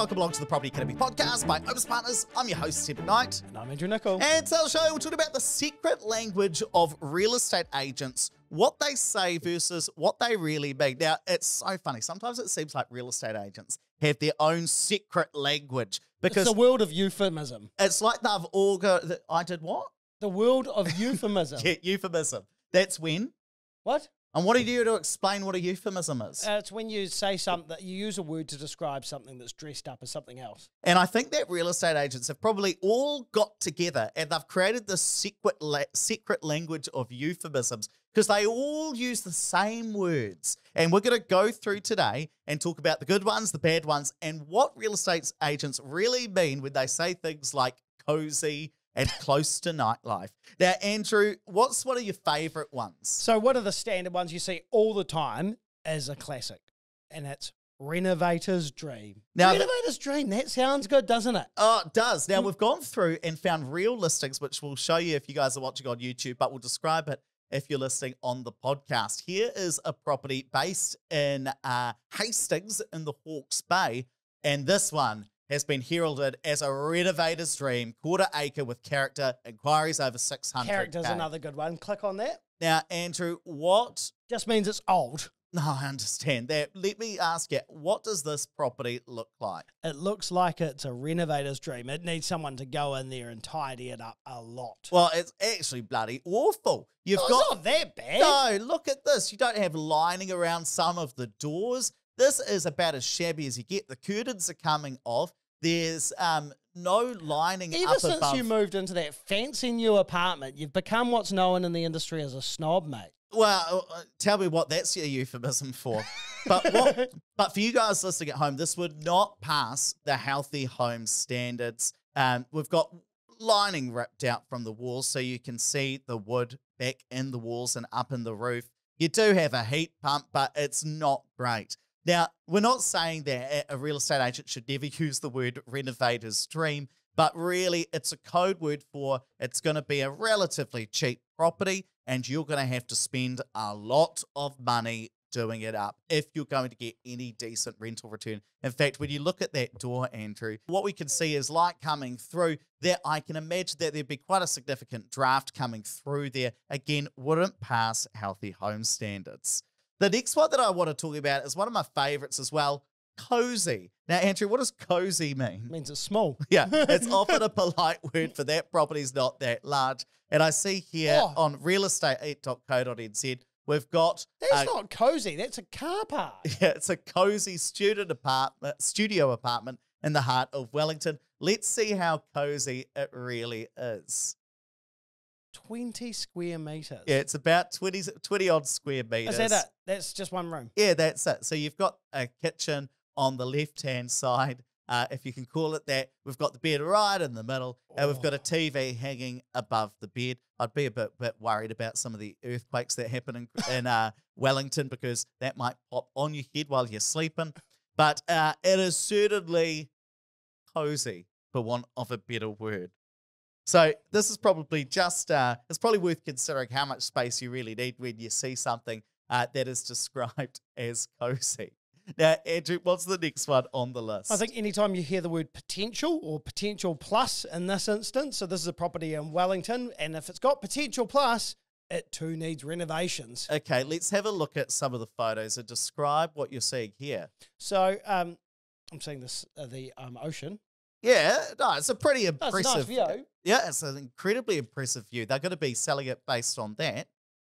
welcome along to the Property Academy podcast by Opus Partners. I'm your host, Tim Knight. And I'm Andrew Nicol. And today's show, we'll talk about the secret language of real estate agents, what they say versus what they really mean. Now, it's so funny. Sometimes it seems like real estate agents have their own secret language because it's the world of euphemism. it's like they've all got, I did what? The world of euphemism. Yeah, euphemism. That's when. What? And what do you do to explain what a euphemism is? It's when you say something, you use a word to describe something that's dressed up as something else. And I think that real estate agents have probably all got together and they've created this secret language of euphemisms because they all use the same words. And we're going to go through today and talk about the good ones, the bad ones, and what real estate agents really mean when they say things like cozy and close to nightlife. Now, Andrew, what's one of your favourite ones? So one of the standard ones you see all the time is a classic, and it's Renovators Dream. Now, Renovators Dream, that sounds good, doesn't it? Oh, it does. Now, we've gone through and found real listings, which we'll show you if you guys are watching on YouTube, but we'll describe it if you're listening on the podcast. Here is a property based in Hastings in the Hawke's Bay, and this one has been heralded as a renovator's dream, quarter acre with character, inquiries over 600. Character's another good one. Click on that. Now, Andrew, what? Just means it's old. No, I understand that. Let me ask you, what does this property look like? It looks like it's a renovator's dream. It needs someone to go in there and tidy it up a lot. Well, it's actually bloody awful. It's not that bad. No, look at this. You don't have lining around some of the doors. This is about as shabby as you get. The curtains are coming off. There's no lining Ever up since above. you moved into that fancy new apartment, you've become what's known in the industry as a snob, mate. Well, tell me what that's your euphemism for. But for you guys listening at home, this would not pass the healthy home standards. We've got lining ripped out from the walls so you can see the wood back in the walls and up in the roof. You do have a heat pump, but it's not great. Now, we're not saying that a real estate agent should never use the word renovator's dream, but really it's a code word for it's going to be a relatively cheap property and you're going to have to spend a lot of money doing it up if you're going to get any decent rental return. In fact, when you look at that door, Andrew, what we can see is light coming through there. I can imagine that there'd be quite a significant draft coming through there. Again, wouldn't pass healthy home standards. The next one that I want to talk about is one of my favorites as well, cozy. Now, Andrew, what does cozy mean? It means it's small. Yeah, it's often a polite word for that property's not that large. And I see here on realestate.co.nz, we've got... That's not cozy, that's a car park. Yeah, it's a cozy studio apartment in the heart of Wellington. Let's see how cozy it really is. 20 square metres. Yeah, it's about 20 odd square metres. Is that it? That's just one room? Yeah, that's it. So you've got a kitchen on the left-hand side, if you can call it that. We've got the bed right in the middle, and we've got a TV hanging above the bed. I'd be a bit worried about some of the earthquakes that happen in Wellington because that might pop on your head while you're sleeping. But it is certainly cozy, for want of a better word. So this is probably just, it's probably worth considering how much space you really need when you see something that is described as cozy. Now, Andrew, what's the next one on the list? I think anytime you hear the word potential or potential plus in this instance, so this is a property in Wellington, and if it's got potential plus, it too needs renovations. Okay, let's have a look at some of the photos and describe what you're seeing here. So I'm seeing this, the ocean. Yeah, no, it's a pretty impressive. That's a nice view. Yeah, it's an incredibly impressive view. They're going to be selling it based on that.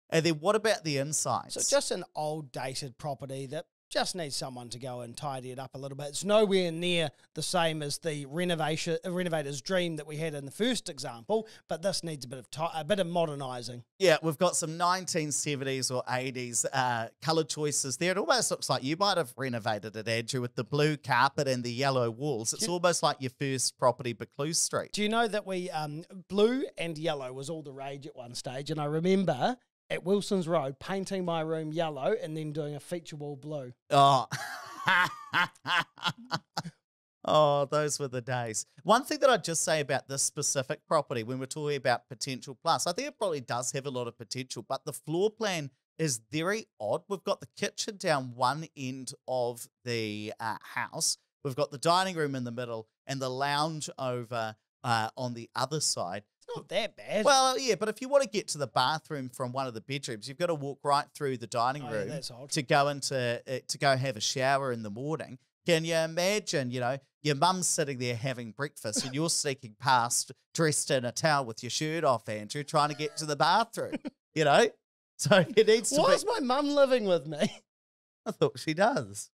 And then what about the insides? So just an old dated property that just needs someone to go and tidy it up a little bit. It's nowhere near the same as the renovator's dream that we had in the first example, but this needs a bit of modernising. Yeah, we've got some 1970s or 80s colour choices there. It almost looks like you might have renovated it, Andrew, with the blue carpet and the yellow walls. It's almost like your first property, Buccleuch Street. Do you know that blue and yellow was all the rage at one stage? And I remember at Wilson's Road painting my room yellow and then doing a feature wall blue. Oh. Oh, those were the days. One thing that I'd just say about this specific property when we're talking about potential plus, I think it probably does have a lot of potential, but the floor plan is very odd. We've got the kitchen down one end of the house, We've got the dining room in the middle and the lounge over on the other side. It's not that bad. Well, yeah, but if you want to get to the bathroom from one of the bedrooms, you've got to walk right through the dining room that's odd. to go to go have a shower in the morning. Can you imagine, your mum's sitting there having breakfast and you're sneaking past dressed in a towel with your shirt off, Andrew, trying to get to the bathroom, So it needs to Why is my mum living with me? I thought she does.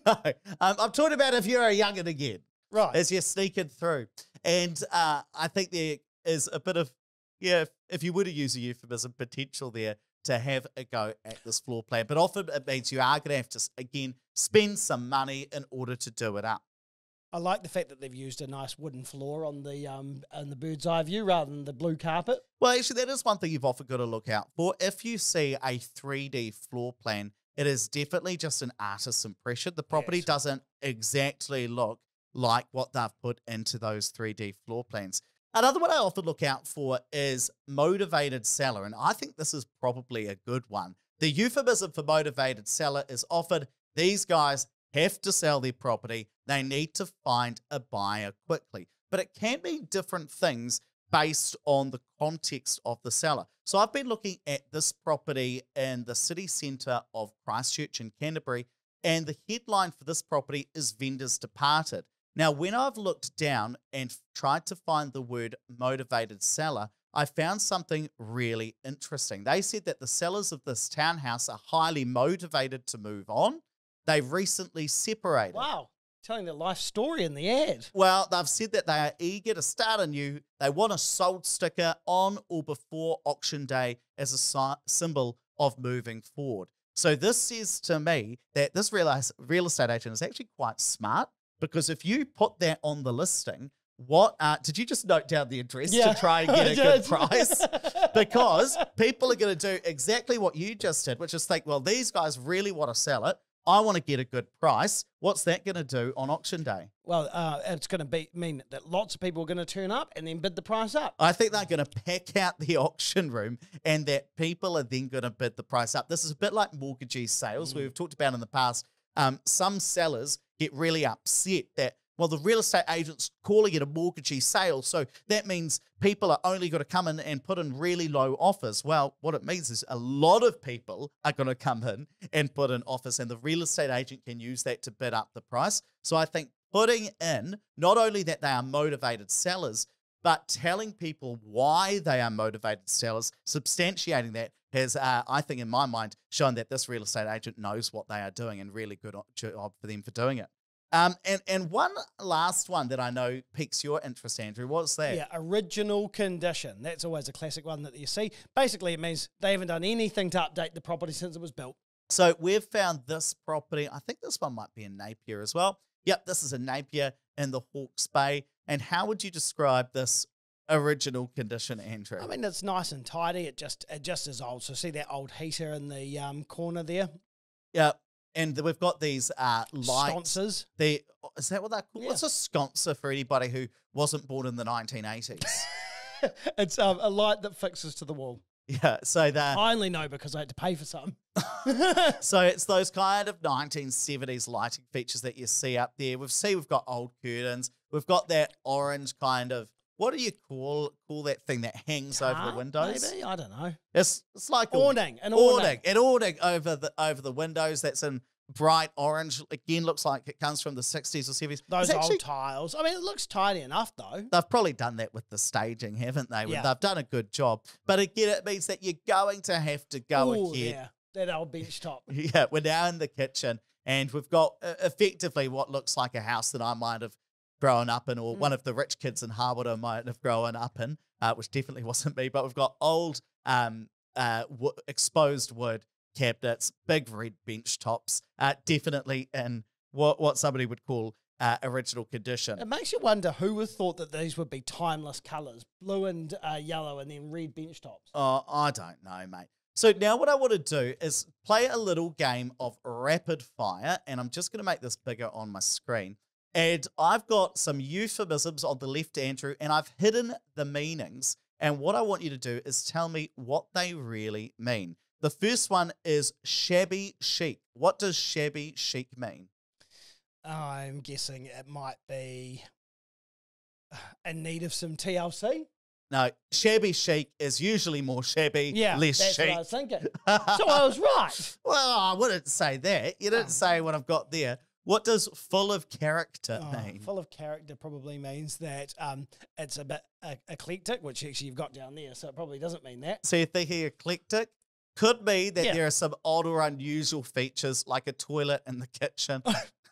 No, I'm talking about if you're a young'un again. Right. As you're sneaking through. And I think there is a bit of, if you were to use a euphemism, potential there to have a go at this floor plan. But often it means you are going to have to, again, spend some money in order to do it up. I like the fact that they've used a nice wooden floor on the bird's eye view rather than the blue carpet. Well, actually, that is one thing you've often got to look out for. If you see a 3D floor plan, it is definitely just an artist's impression. The property doesn't exactly look like what they've put into those 3D floor plans. Another one I often look out for is motivated seller, and I think this is probably a good one. The euphemism for motivated seller is often these guys have to sell their property. They need to find a buyer quickly. But it can be different things based on the context of the seller. So I've been looking at this property in the city centre of Christchurch in Canterbury, and the headline for this property is vendors departed. Now, when I've looked down and tried to find the word motivated seller, I found something really interesting. They said that the sellers of this townhouse are highly motivated to move on. They've recently separated. Wow. Telling their life story in the ad. Well, they've said that they are eager to start anew. They want a sold sticker on or before auction day as a symbol of moving forward. So this says to me that this real estate agent is actually quite smart, because if you put that on the listing, did you just note down the address to try and get a good price? Because people are going to do exactly what you just did, which is think, well, these guys really want to sell it. I want to get a good price. What's that going to do on auction day? Well, it's going to mean that lots of people are going to turn up and then bid the price up. I think they're going to pack out the auction room and that people are then going to bid the price up. This is a bit like mortgagee sales we've talked about in the past. Some sellers get really upset that, well, the real estate agent's calling it a mortgagee sale, so that means people are only going to come in and put in really low offers. Well, what it means is a lot of people are going to come in and put in offers, and the real estate agent can use that to bid up the price. So I think putting in not only that they are motivated sellers, but telling people why they are motivated sellers, substantiating that, has, I think in my mind, shown that this real estate agent knows what they are doing, and really good job for them for doing it. And one last one that I know piques your interest, Andrew. What's that? Yeah, original condition. That's always a classic one that you see. Basically, it means they haven't done anything to update the property since it was built. So we've found this property. I think this one might be in Napier as well. Yep, this is in Napier in the Hawke's Bay. And how would you describe this original condition, Andrew? I mean, it's nice and tidy. It just is old. So see that old heater in the corner there? Yeah. And we've got these lights. Sconces. Is that what they're called? Yeah. What's a sconcer for anybody who wasn't born in the 1980s? It's a light that fixes to the wall. Yeah, so I only know because I had to pay for some. So it's those kind of 1970s lighting features that you see up there. We've got old curtains. We've got that orange kind of, what do you call that thing that hangs over the windows? Maybe, I don't know. It's like awning, an awning over the windows. That's in bright orange. Again, looks like it comes from the 60s or 70s. Those old tiles. I mean, it looks tidy enough though. They've probably done that with the staging, haven't they? Yeah. They've done a good job. But again, it means that you're going to have to go ahead. Yeah, that old bench top. Yeah, we're now in the kitchen, and we've got effectively what looks like a house that I might have grown up in, or one of the rich kids in Harwood might have grown up in, which definitely wasn't me. But we've got old exposed wood cabinets, big red bench tops, definitely in what somebody would call original condition. It makes you wonder who would have thought that these would be timeless colours, blue and yellow, and then red bench tops. Oh, I don't know, mate. So now what I want to do is play a little game of rapid fire, and I'm just going to make this bigger on my screen. And I've got some euphemisms on the left, Andrew, and I've hidden the meanings. And what I want you to do is tell me what they really mean. The first one is shabby chic. What does shabby chic mean? I'm guessing it might be in need of some TLC. No, shabby chic is usually more shabby, less that's chic. what I was thinking. So I was right. Well, I wouldn't say that. You didn't say what I've got there. What does full of character mean? Full of character probably means that it's a bit eclectic, which actually you've got down there, so it probably doesn't mean that. So you're thinking eclectic? Could be that there are some odd or unusual features like a toilet in the kitchen.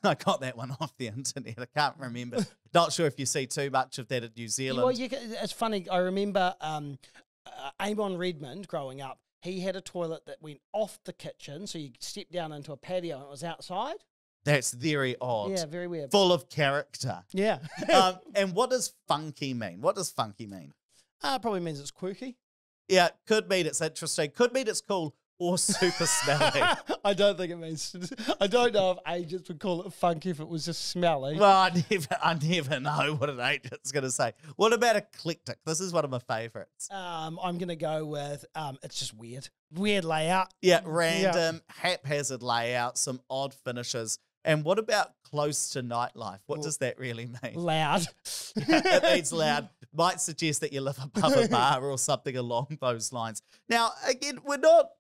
I got that one off the internet. I can't remember. Not sure if you see too much of that in New Zealand. Well, it's funny. I remember Amon Redmond growing up. He had a toilet that went off the kitchen, so you stepped down into a patio and it was outside. That's very odd. Yeah, very weird. Full of character. Yeah. And what does funky mean? What does funky mean? Probably means it's quirky. Yeah, could mean it's interesting. Could mean it's cool or super smelly. I don't think it means. I don't know if agents would call it funky if it was just smelly. Well, I never know what an agent's going to say. What about eclectic? This is one of my favourites. I'm going to go with it's just weird. Weird layout. Yeah, random, haphazard layout, some odd finishes. And what about close to nightlife? What does that really mean? Loud. It means loud. Might suggest that you live above a bar or something along those lines. Now, again, we're not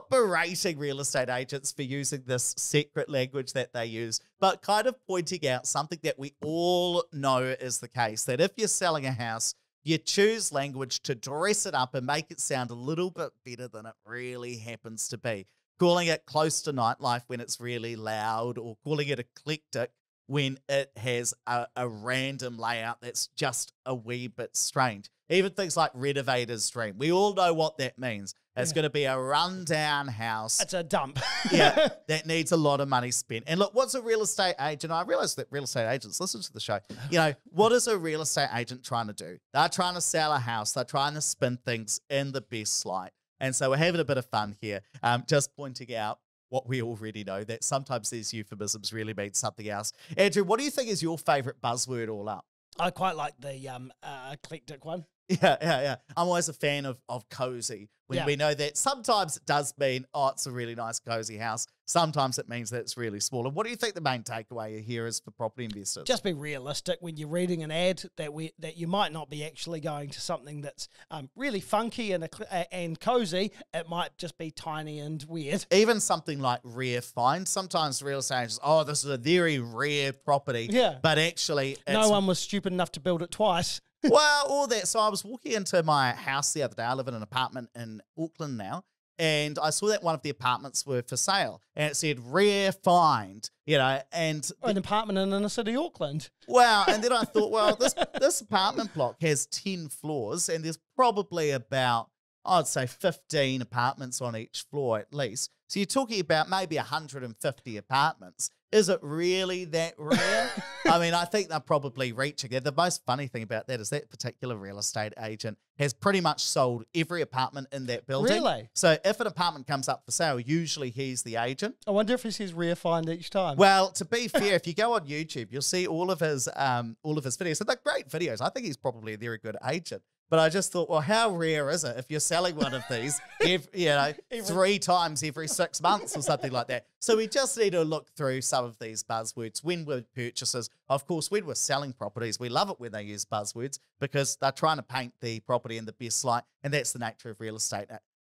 berating real estate agents for using this secret language that they use, but kind of pointing out something that we all know is the case, that if you're selling a house, you choose language to dress it up and make it sound a little bit better than it really happens to be. Calling it close to nightlife when it's really loud, or calling it eclectic when it has a random layout that's just a wee bit strange. Even things like Renovators Dream. We all know what that means. It's going to be a rundown house. It's a dump. That needs a lot of money spent. And look, what's a real estate agent? I realize that real estate agents listen to the show. You know, what is a real estate agent trying to do? They're trying to sell a house. They're trying to spin things in the best light. And so we're having a bit of fun here, just pointing out what we already know, that sometimes these euphemisms really mean something else. Andrew, what do you think is your favourite buzzword all up? I quite like the eclectic one. Yeah. I'm always a fan of cozy. When we know that sometimes it does mean, oh, it's a really nice cozy house. Sometimes it means that it's really small. And what do you think the main takeaway here is for property investors? Just be realistic when you're reading an ad that you might not be actually going to something that's really funky and cozy. It might just be tiny and weird. Even something like rare find. Sometimes real estate agents, oh, this is a very rare property. Yeah. But actually, no one was stupid enough to build it twice. Well, all that. So I was walking into my house the other day. I live in an apartment in Auckland now. And I saw that one of the apartments were for sale. And it said, rare find, you know. And an apartment in inner city Auckland. Wow. And then I thought, well, this apartment block has 10 floors. And there's probably about, I'd say, 15 apartments on each floor at least. So you're talking about maybe 150 apartments. Is it really that rare? I mean, I think they're probably reaching it. The most funny thing about that is that particular real estate agent has pretty much sold every apartment in that building. Really? So if an apartment comes up for sale, usually he's the agent. I wonder if he says rare find each time. Well, to be fair, if you go on YouTube, you'll see all of his videos. So they're great videos. I think he's probably a very good agent. But I just thought, well, how rare is it if you're selling one of these, 3 times every 6 months or something like that? So we just need to look through some of these buzzwords when we're purchasers. Of course, when we're selling properties, we love it when they use buzzwords because they're trying to paint the property in the best light, and that's the nature of real estate.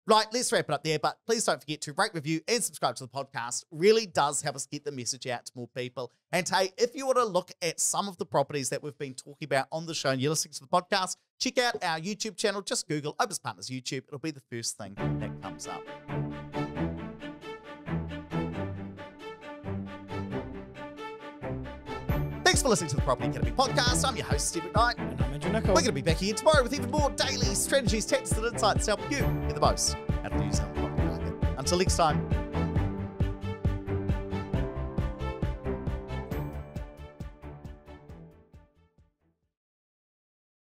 Right, let's wrap it up there, but please don't forget to rate, review, and subscribe to the podcast. Really does help us get the message out to more people. And hey, if you want to look at some of the properties that we've been talking about on the show and you're listening to the podcast, check out our YouTube channel. Just Google Opus Partners YouTube. It'll be the first thing that comes up. Thanks for listening to the Property Academy podcast. I'm your host, Steve McKnight. And I'm Andrew Nicol. We're going to be back here tomorrow with even more daily strategies, tactics, and insights to help you get the most out of the New Zealand property market. Until next time,